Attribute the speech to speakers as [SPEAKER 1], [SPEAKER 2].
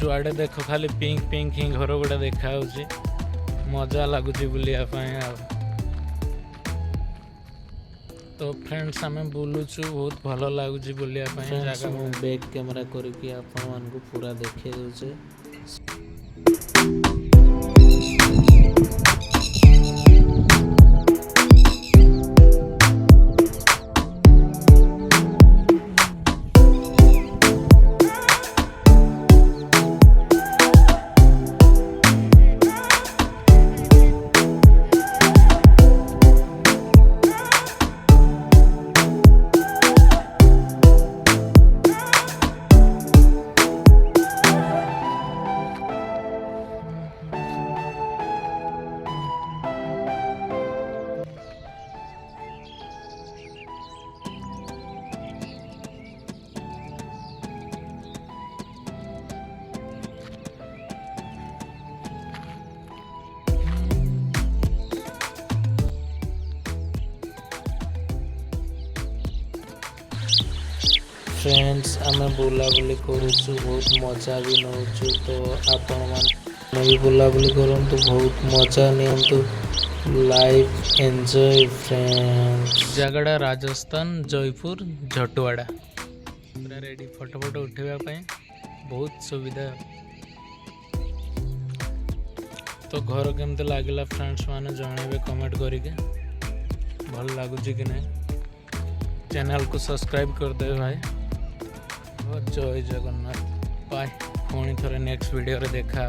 [SPEAKER 1] जुआड़े देख खाली pink pink ही घर गुड़ा देखा मजा लगुच बुलिया तो फ्रेंड्स आम बुलुचु बहुत भल लगुच बुलिया जगह बैक कैमरा करके आपण मानक पूरा देखे दूचे। फ्रेंड्स आम बुलाबुली करुचु बहुत मजा भी नौचु तो आपण मैंने भी बुलाबुली करूँ बहुत मजा नियंतु life enjoy friends. जगड़ा Rajasthan Jaipur झटवाड़ा पूरा रेडी फोटो फोटो उठेबा बहुत सुविधा। तो घर केमती लगिला फ्रेंड्स माने जनइबे कमेंट करके भल लगुच कि नहीं। चैनल को सब्सक्राइब कर दे भाई। जय जगन्नाथ बाय पुणी थोड़े नेक्स्ट वीडियो रे देखा।